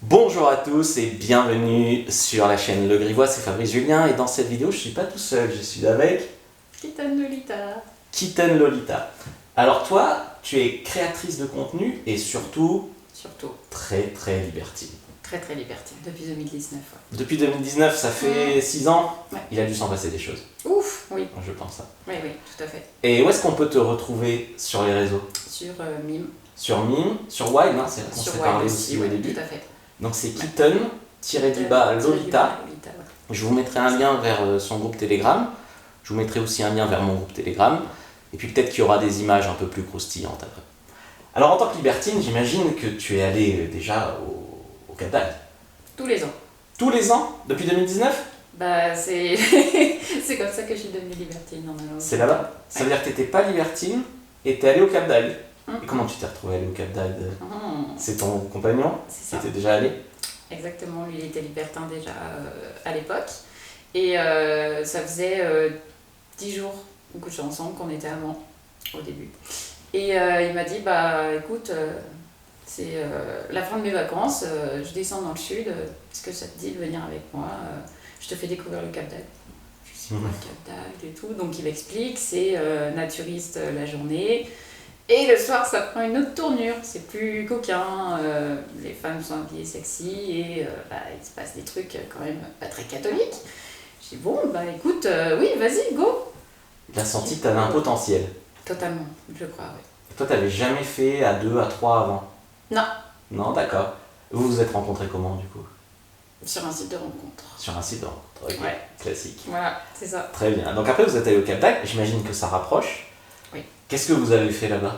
Bonjour à tous et bienvenue sur la chaîne Le Grivois, c'est Fabrice Julien et dans cette vidéo je suis pas tout seul, je suis avec Kitten Lolita. Kitten Lolita. Alors toi, tu es créatrice de contenu et surtout très libertine. Très libertine, depuis 2019. Ouais. Depuis 2019, ça fait 6 ans, Ouais. il a dû s'en passer des choses. Ouf, oui. Je pense ça. Oui, tout à fait. Et où est-ce qu'on peut te retrouver sur les réseaux? Sur Mime. Sur Mime, sur Wine, hein, c'est là qu'on Sur s'est Wine parlé aussi, aussi au ouais, début. tout à fait. Donc c'est Kitten-Lolita. Lolita, Je vous mettrai un lien vers son groupe Telegram. Je vous mettrai aussi un lien vers mon groupe Telegram. Et puis peut-être qu'il y aura des images un peu plus croustillantes après. Alors en tant que libertine, j'imagine que tu es allée déjà au Cap d'Agde. Tous les ans. Tous les ans? Depuis 2019? Bah c'est c'est comme ça que je suis devenue libertine normalement. C'est là-bas? Ça veut dire que tu n'étais pas libertine et tu es allée au Cap d'Agde. Mm. Et comment tu t'es retrouvée allée au Cap d'Agde? Mm. C'est ton compagnon C'est qui ça. était déjà allé? Exactement, lui il était libertin déjà à l'époque. Et ça faisait 10 jours qu'on couchait ensemble, qu'on était amants au début. Et il m'a dit, bah écoute, c'est la fin de mes vacances, je descends dans le sud, est-ce que ça te dit de venir avec moi, je te fais découvrir le Cap d'Agde. Je sais quoi le Cap d'Agde et tout, donc il m'explique, c'est naturiste la journée. Et le soir, ça prend une autre tournure, c'est plus coquin, les femmes sont habillées sexy et il se passe des trucs quand même pas très catholiques. J'ai dit bon, bah écoute, oui, vas-y, go. Tu as senti que tu avais un potentiel. Totalement, je crois, oui. Et toi, tu n'avais jamais fait à 2, à 3 avant? Non. Non, d'accord. Vous vous êtes rencontrés comment du coup? Sur un site de rencontre. Sur un site de rencontre, ok. Ouais. Classique. Voilà, c'est ça. Très bien. Donc après, vous êtes allé au Cap d'Agde, j'imagine que ça rapproche. Oui. Qu'est-ce que vous avez fait là-bas?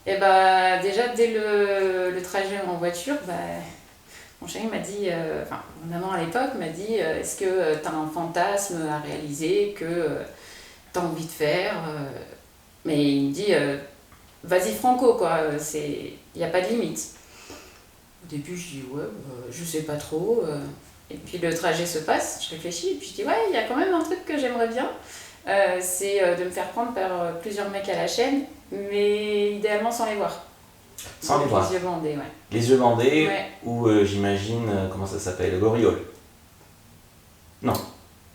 Et bah déjà, dès le trajet en voiture, mon chéri m'a dit, enfin mon amant à l'époque m'a dit, est-ce que tu as un fantasme à réaliser que tu as envie de faire mais il me dit, vas-y franco quoi, il n'y a pas de limite. Au début je dis ouais, je sais pas trop. Et puis le trajet se passe, je réfléchis et puis je dis ouais, il y a quand même un truc que j'aimerais bien. C'est de me faire prendre par plusieurs mecs à la chaîne, mais idéalement sans les voir. Sans les voir. Les yeux bandés, ouais. Les yeux bandés, Ouais. ou j'imagine, comment ça s'appelle? Le goriole? Non.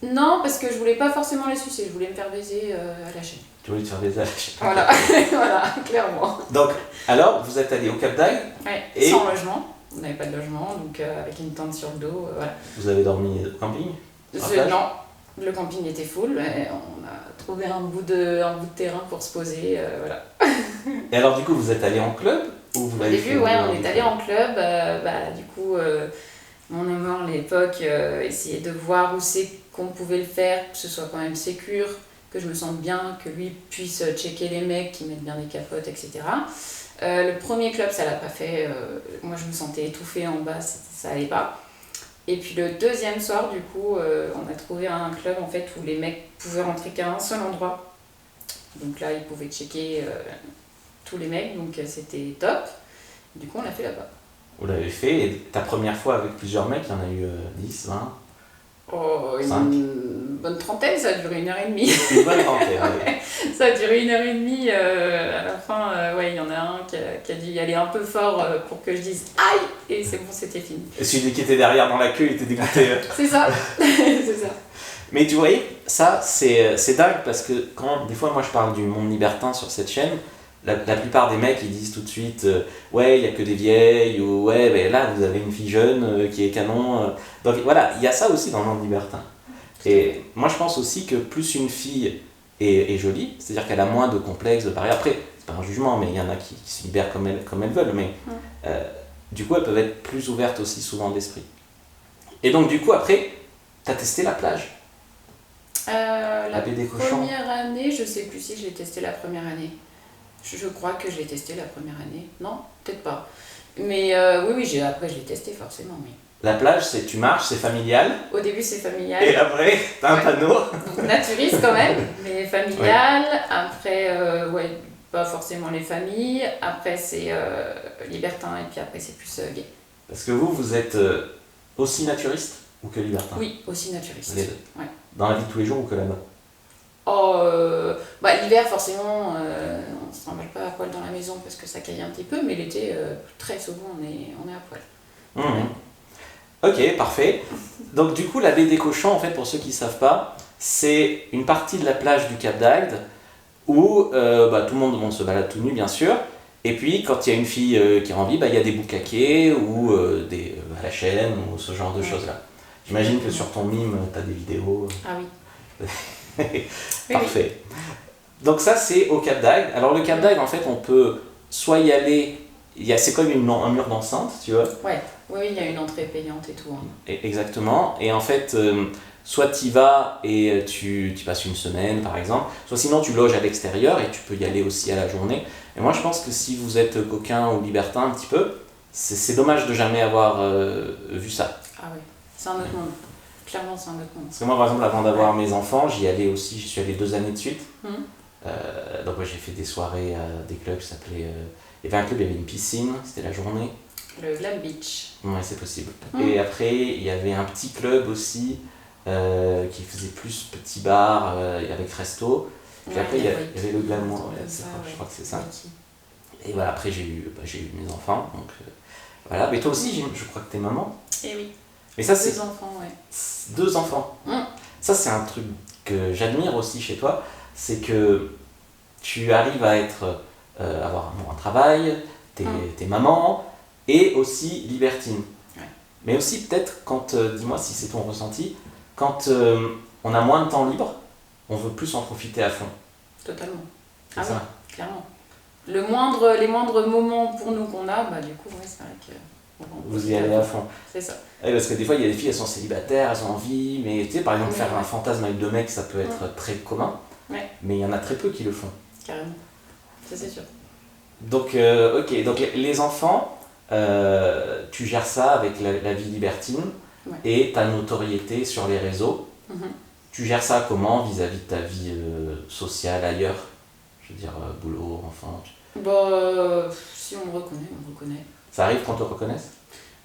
Non, parce que je voulais pas forcément les sucer, je voulais me faire baiser à la chaîne. Tu voulais te faire des âges. Voilà, voilà, clairement. Donc, alors, vous êtes allé au Cap d'Agde, Ouais, Et- sans logement, on n'avait pas de logement, donc avec une tente sur le dos, voilà. vous avez dormi au camping? Sur la plage? Non, le camping était full, et on a trouvé un bout de terrain pour se poser, voilà. Et alors, du coup, vous êtes allé en club ou vous Au l'avez début, fait ouais, en on est allé en club, du coup, mon amant à l'époque essayait de voir où c'est qu'on pouvait le faire, que ce soit quand même sécure, que je me sente bien, que lui puisse checker les mecs qui mettent bien des capotes, etc. Le premier club, ça l'a pas fait, moi je me sentais étouffée en bas, ça allait pas. Et puis le deuxième soir, du coup, on a trouvé un club en fait où les mecs pouvaient rentrer qu'à un seul endroit. Donc là, ils pouvaient checker tous les mecs, donc c'était top. Du coup, on l'a fait là-bas. Vous l'avez fait, et ta première fois avec plusieurs mecs, il y en a eu 10, 20? Oh, Cinq. une bonne trentaine, ça a duré 1h30. Une bonne trentaine, oui. Ça a duré 1h30. À la fin, ouais, il y en a un qui a dû y aller un peu fort pour que je dise aïe, et c'est bon, c'était fini. Et celui qui était derrière dans la queue, il était dégoûté. C'est ça, c'est ça. Mais tu voyais, ça, c'est dingue parce que quand des fois, moi, je parle du monde libertin sur cette chaîne, la plupart des mecs, ils disent tout de suite ouais, il n'y a que des vieilles, ou ouais, ben là, vous avez une fille jeune qui est canon. Donc voilà, il y a ça aussi dans le monde libertin. Et moi, je pense aussi que plus une fille est jolie, c'est-à-dire qu'elle a moins de complexes, de barrières. Après, c'est pas un jugement, mais il y en a qui se libèrent comme elles veulent, mais du coup, elles peuvent être plus ouvertes aussi souvent d'esprit. Et donc, du coup, après, t'as testé la plage? La baie des Cochons. première année, je sais plus si je l'ai testé la première année. Je crois que je l'ai testé la première année. Non, peut-être pas. Mais oui, après je l'ai testé forcément, oui. La plage, c'est tu marches, c'est familial. Au début, c'est familial. Et après, t'as un Ouais. panneau. Donc, naturiste quand même, mais familial. Après, ouais, pas forcément les familles. Après, c'est libertin et puis après, c'est plus gay. Parce que vous êtes aussi naturiste ou que libertin? Oui, aussi naturiste. Les deux. Ouais. Dans la vie de tous les jours ou que là-bas? Oh, l'hiver, forcément, on ne se remballe pas à poil dans la maison parce que ça caille un petit peu, mais l'été, très souvent, on est à poil. Mmh. Ok, parfait. Donc du coup, la baie des Cochons, en fait, pour ceux qui ne savent pas, c'est une partie de la plage du Cap d'Agde où tout le monde se balade tout nu, bien sûr. Et puis, quand il y a une fille qui a envie, il y a des boucaquets ou des à la chaîne ou ce genre de choses-là. J'imagine que sur ton mime, tu as des vidéos. Ah oui. Parfait. Donc ça, c'est au Cap d'Agde. Alors le Cap d'Agde, en fait, on peut soit y aller, c'est comme un mur d'enceinte, tu vois. Ouais, oui, il y a une entrée payante et tout. Hein. Exactement. Et en fait, soit tu y vas et tu passes une semaine, par exemple, soit sinon tu loges à l'extérieur et tu peux y aller aussi à la journée. Et moi, je pense que si vous êtes coquin ou libertin un petit peu, c'est dommage de jamais avoir vu ça. Ah oui, c'est un autre monde. Clairement, c'est un autre monde. Parce que moi, par exemple, avant d'avoir mes enfants, j'y suis allé 2 années de suite. Donc j'ai fait des soirées à des clubs qui s'appelaient... il y avait un club, il y avait une piscine, c'était la journée. Le Glam Beach. Ouais, c'est possible. Et après, il y avait un petit club aussi qui faisait plus petit bar avec resto. Puis après, il y avait le Glamour, je crois que c'est ça. Et voilà, après, j'ai eu mes enfants. Donc, voilà. Mais toi aussi, je crois que t'es maman. Eh oui. Mais ça, 2 enfants, ouais. 2 enfants. Ça, c'est un truc que j'admire aussi chez toi. C'est que tu arrives à avoir un travail, t'es maman et aussi libertine. Ouais. Mais aussi peut-être quand, dis-moi si c'est ton ressenti, quand on a moins de temps libre, on veut plus en profiter à fond. Totalement. C'est ça. Oui, clairement. Les moindres moments pour nous qu'on a, du coup, ouais, c'est vrai que... Vous y allez à fond. C'est ça. Ouais, parce que des fois, il y a des filles, elles sont célibataires, elles ont envie, mais tu sais, par exemple, faire un fantasme avec 2 mecs, ça peut être très commun. Ouais. Mais il y en a très peu qui le font. Carrément. Ça, c'est sûr. Donc, ok. Donc, les enfants, tu gères ça avec la vie libertine et ta notoriété sur les réseaux. Tu gères ça comment vis-à-vis de ta vie sociale ailleurs? Je veux dire, boulot, enfant. Si on me reconnaît, on me reconnaît. Ça arrive qu'on te reconnaisse?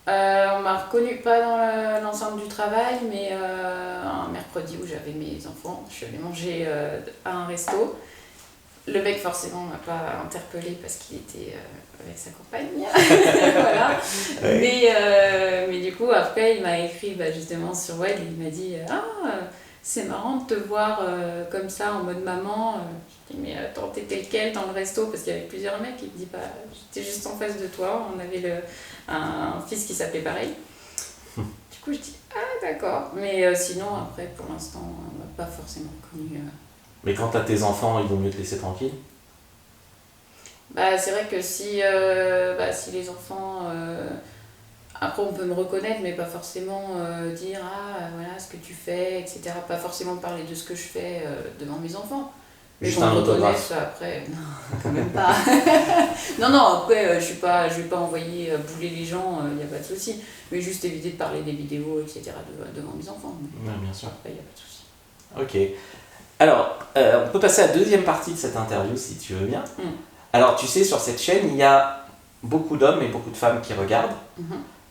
On m'a reconnu pas dans l'ensemble du travail, mais un mercredi où j'avais mes enfants, je suis allée manger à un resto. Le mec forcément m'a pas interpellé parce qu'il était avec sa compagne. Voilà. Mais du coup après il m'a écrit justement sur web et il m'a dit c'est marrant de te voir comme ça en mode maman. Je dis mais attends, t'étais lequel dans le resto? Parce qu'il y avait plusieurs mecs. Il me dit j'étais juste en face de toi, on avait un fils qui s'appelait pareil. Du coup je dis d'accord. Mais sinon après pour l'instant on m'a pas forcément connu. Mais quand t'as tes enfants, il vaut mieux te laisser tranquille? C'est vrai que si les enfants... après, on peut me reconnaître, mais pas forcément dire voilà ce que tu fais, etc. Pas forcément parler de ce que je fais devant mes enfants. Mais juste qu'on un me autographe. reconnaisse après. Non, quand même pas. non, après, je vais pas envoyer bouler les gens, il n'y a pas de souci. Mais juste éviter de parler des vidéos, etc. devant mes enfants. Oui, bien sûr. Après, il n'y a pas de souci. Ok. Alors, on peut passer à la deuxième partie de cette interview si tu veux bien. Alors, tu sais, sur cette chaîne, il y a beaucoup d'hommes et beaucoup de femmes qui regardent.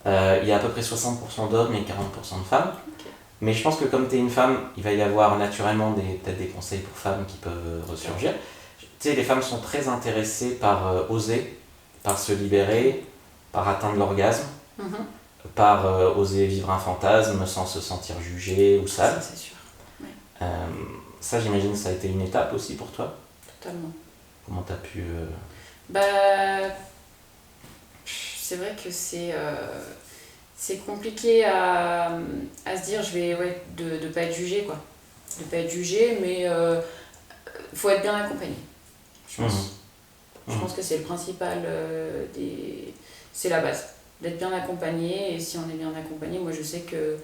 Il y a à peu près 60% d'hommes et 40% de femmes. Okay. Mais je pense que comme tu es une femme, il va y avoir naturellement peut-être des conseils pour femmes qui peuvent ressurgir. Tu sais, les femmes sont très intéressées par oser, par se libérer, par atteindre l'orgasme, par oser vivre un fantasme sans se sentir jugée ou sale. Ça, c'est sûr. Ouais. Ça, j'imagine, ça a été une étape aussi pour toi? Totalement. Comment tu as pu... C'est vrai que c'est compliqué à se dire, de pas être jugé, quoi. De pas être jugé, mais faut être bien accompagné, je pense. Je pense que c'est le principal, c'est la base. D'être bien accompagné, et si on est bien accompagné, moi je sais que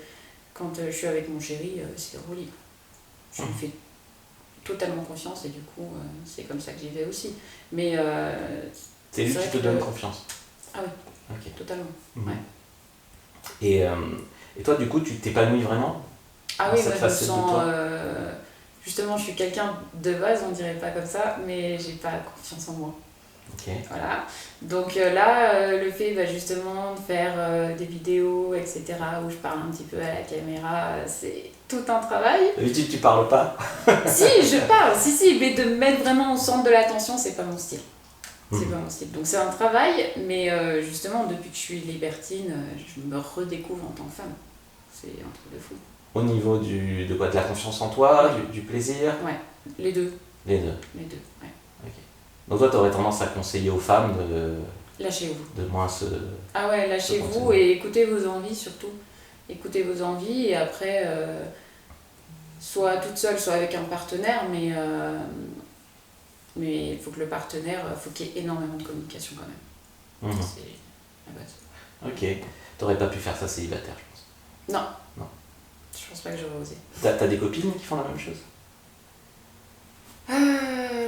quand je suis avec mon chéri, c'est rouli. Je lui fais totalement confiance et du coup c'est comme ça que j'y vais aussi. Mais c'est lui qui te donne confiance? Ah oui, okay. Totalement. Ouais. Et toi du coup tu t'épanouis vraiment? Ah oui, moi je me sens... justement je suis quelqu'un de base, on dirait pas comme ça, mais j'ai pas confiance en moi. Okay. Voilà. Donc là, le fait justement de faire des vidéos, etc., où je parle un petit peu à la caméra, c'est tout un travail. D'habitude, tu parles pas? Si, je parle, si, mais de me mettre vraiment au centre de l'attention, c'est pas mon style. C'est pas mon style. Donc c'est un travail, mais justement, depuis que je suis libertine, je me redécouvre en tant que femme. C'est un truc de fou. Au niveau de quoi? De la confiance en toi, du plaisir? Ouais, les deux. Les deux. Les deux, ouais. Ok. Donc toi, tu aurais tendance à conseiller aux femmes Lâchez-vous. de moins se... Ah ouais, lâchez-vous et écoutez vos envies surtout. Écoutez vos envies et après, soit toute seule, soit avec un partenaire, mais il faut que le partenaire, faut qu'il y ait énormément de communication quand même. C'est la base. Ok. T'aurais pas pu faire ça célibataire, je pense. Non. Non. Je pense pas que j'aurais osé. T'as des copines qui font la même chose?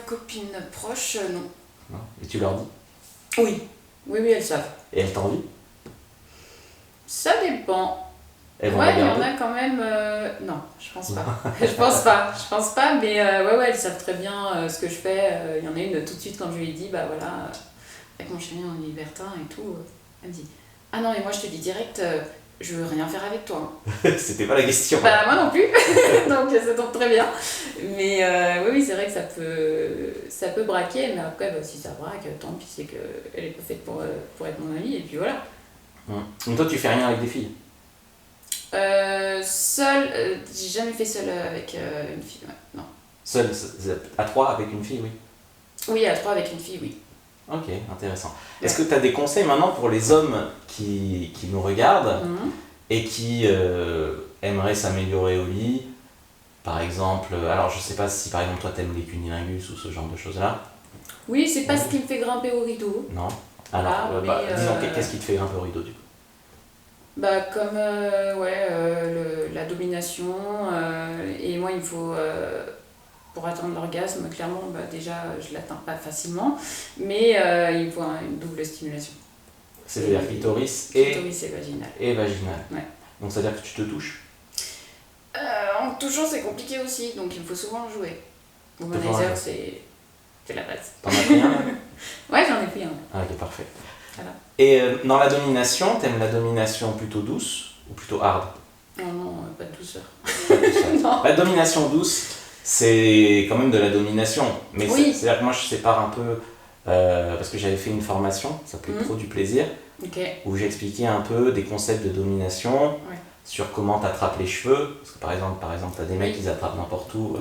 Copines proches, non. Non. Et tu leur dis? Oui. Oui, elles savent. Et elles t'envient? Ça dépend. Elles vont Ouais, il y en regarder? a quand même. Non, je pense pas. Je pense pas, mais ouais, elles savent très bien ce que je fais. Il y en a une tout de suite quand je lui ai dit, bah voilà, avec mon chéri on est libertin et tout. Elle me dit, ah non, et moi je te dis direct, je veux rien faire avec toi. C'était pas la question. Bah moi non plus, donc ça tombe très bien. Mais oui, c'est vrai que ça peut braquer, mais après, bah, si ça braque, tant pis, c'est qu'elle est pas faite pour être mon amie, et puis voilà. Donc toi, tu fais rien avec des filles? Seule, j'ai jamais fait seule avec une fille, ouais, non. Seule, à 3 avec une fille, oui. Oui, à 3 avec une fille, oui. Ok, intéressant. Ouais. Est-ce que tu as des conseils maintenant pour les hommes qui nous regardent et qui aimeraient s'améliorer au lit? Par exemple, alors je sais pas si par exemple toi t'aimes les cunilingus ou ce genre de choses-là. Oui, c'est pas ce qui me fait grimper au rideau. Non. Alors, disons, qu'est-ce qui te fait grimper au rideau du coup? Bah comme la domination, et moi il faut, pour atteindre l'orgasme, clairement, bah, déjà je l'atteins pas facilement, mais il faut une double stimulation. C'est-à-dire clitoris et vaginal. Et vaginal. Ouais. Donc ça veut dire que tu te touches? En touchant c'est compliqué aussi, donc il faut souvent jouer. Womanizer c'est la base. T'en as pris un? Ouais, j'en ai pris un. Ah ok, parfait. Voilà. Et dans la domination, t'aimes la domination plutôt douce ou plutôt hard? Non, pas de douceur. Pas de douceur. Non. La domination douce, c'est quand même de la domination. Mais oui. C'est-à-dire que moi je sépare un peu, parce que j'avais fait une formation, ça s'appelait Trop du plaisir, où j'expliquais un peu des concepts de domination, sur comment t'attrapes les cheveux. Parce que par exemple t'as des mecs qui attrapent n'importe où.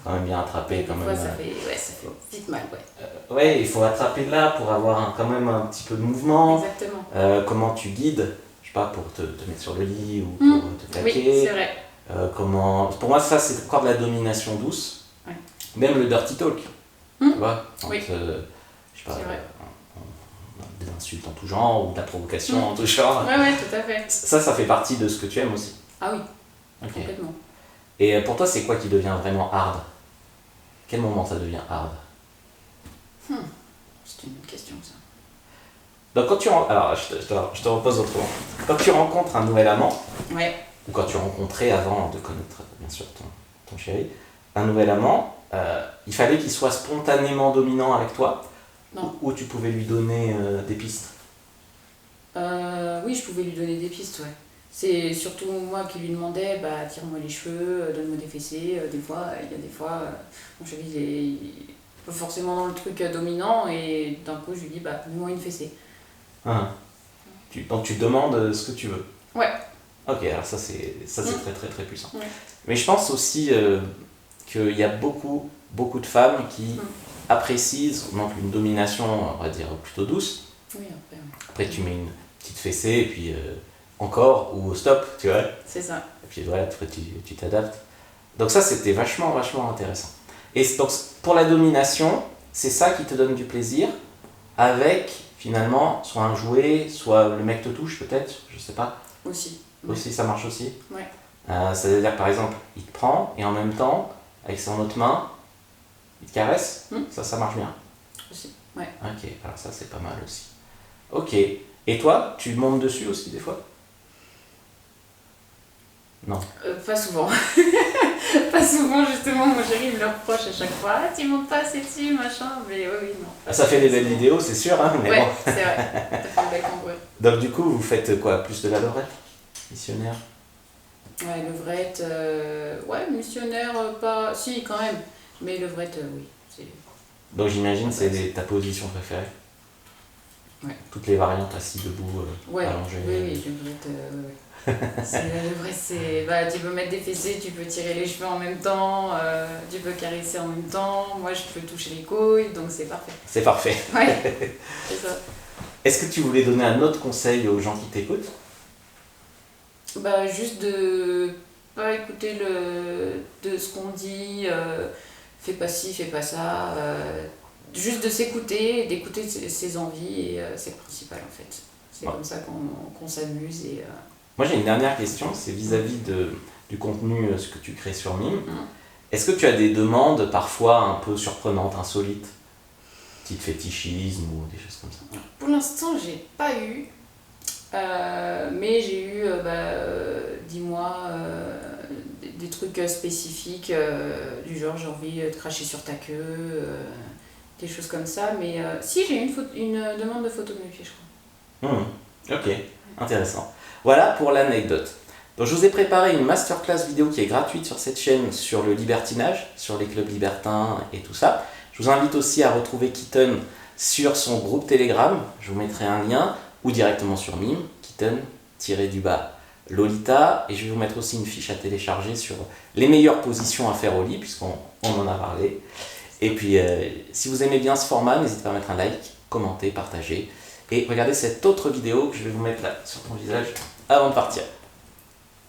Quand même bien attraper quand même. Ça fait vite mal, ouais, il faut attraper là pour avoir quand même un petit peu de mouvement. Exactement. Comment tu guides, je sais pas, pour te mettre sur le lit ou pour te plaquer. Oui, c'est vrai. Pour moi, ça c'est encore de la domination douce. Ouais. Même le dirty talk. Tu vois, quand, je sais pas, des insultes en tout genre ou de la provocation en tout genre. Ouais, tout à fait. Ça fait partie de ce que tu aimes aussi. Ah oui, okay. Complètement. Et pour toi, c'est quoi qui devient vraiment hard? Quel moment ça devient hard? C'est une bonne question, ça. Donc quand alors je te repose autrement. Quand tu rencontres un nouvel amant, ou quand tu rencontrais avant de connaître bien sûr ton chéri, un nouvel amant, il fallait qu'il soit spontanément dominant avec toi? Non. Ou tu pouvais lui donner des pistes? Oui, je pouvais lui donner des pistes, ouais. C'est surtout moi qui lui demandais, bah tire-moi les cheveux, donne-moi des fessées. Il y a des fois, mon chéri il est pas forcément dans le truc dominant et d'un coup je lui dis, bah donne-moi une fessée. Donc tu demandes ce que tu veux? Ouais. Ok, alors ça c'est très très très puissant. Ouais. Mais je pense aussi qu'il y a beaucoup de femmes qui apprécient donc une domination, on va dire, plutôt douce. Oui, après tu mets une petite fessée et puis encore ou stop, tu vois. C'est ça. Et puis voilà, tu t'adaptes. Donc ça c'était vachement intéressant. Et donc pour la domination, c'est ça qui te donne du plaisir, avec finalement soit un jouet, soit le mec te touche peut-être, je sais pas. Aussi. Aussi, ça marche aussi. Ouais. Ça veut dire par exemple, il te prend et en même temps, avec son autre main, il te caresse. Ça marche bien. Aussi, ouais. Ok, alors ça c'est pas mal aussi. Ok. Et toi, tu montes dessus aussi des fois? Non. Pas souvent. Pas souvent, justement, mon chéri me le reproche à chaque fois. Ah, tu montes pas assez dessus, machin. Mais oui, non. Ah, ça fait des belles vidéos, c'est sûr, hein, mais ouais, bon. c'est vrai. Ça fait une belle cambrure. Donc du coup, vous faites quoi? Plus de la levrette? Missionnaire? Ouais, levrette, ouais, missionnaire, pas... Si, quand même. Mais levrette, oui. Donc j'imagine c'est ta position préférée? Ouais. Toutes les variantes assis, debout, Ouais, allongé. oui, le vrai, c'est. Bah, tu peux mettre des fessées, tu peux tirer les cheveux en même temps, tu peux caresser en même temps. Moi, je peux toucher les couilles, donc c'est parfait. C'est parfait. Ouais, c'est ça. Est-ce que tu voulais donner un autre conseil aux gens qui t'écoutent? Bah, juste de pas écouter de ce qu'on dit, fais pas ci, fais pas ça. Juste de s'écouter, d'écouter ses envies, et c'est le principal en fait. C'est comme ça qu'on s'amuse. Moi, j'ai une dernière question, c'est vis-à-vis du contenu ce que tu crées sur Mime. Est-ce que tu as des demandes parfois un peu surprenantes, insolites, type fétichisme ou des choses comme ça? Pour l'instant, j'ai pas eu, mais j'ai eu, dis-moi, des trucs spécifiques, du genre j'ai envie de cracher sur ta queue, des choses comme ça. Mais si, j'ai eu une demande de photo de mes pieds, je crois. Ok, intéressant. Voilà pour l'anecdote. Donc je vous ai préparé une masterclass vidéo qui est gratuite sur cette chaîne sur le libertinage, sur les clubs libertins et tout ça. Je vous invite aussi à retrouver Kitten sur son groupe Telegram, je vous mettrai un lien, ou directement sur Mime, Kitten-Lolita, et je vais vous mettre aussi une fiche à télécharger sur les meilleures positions à faire au lit, puisqu'on en a parlé. Et puis, si vous aimez bien ce format, n'hésitez pas à mettre un like, commenter, partager, et regardez cette autre vidéo que je vais vous mettre là, sur ton visage, avant de partir.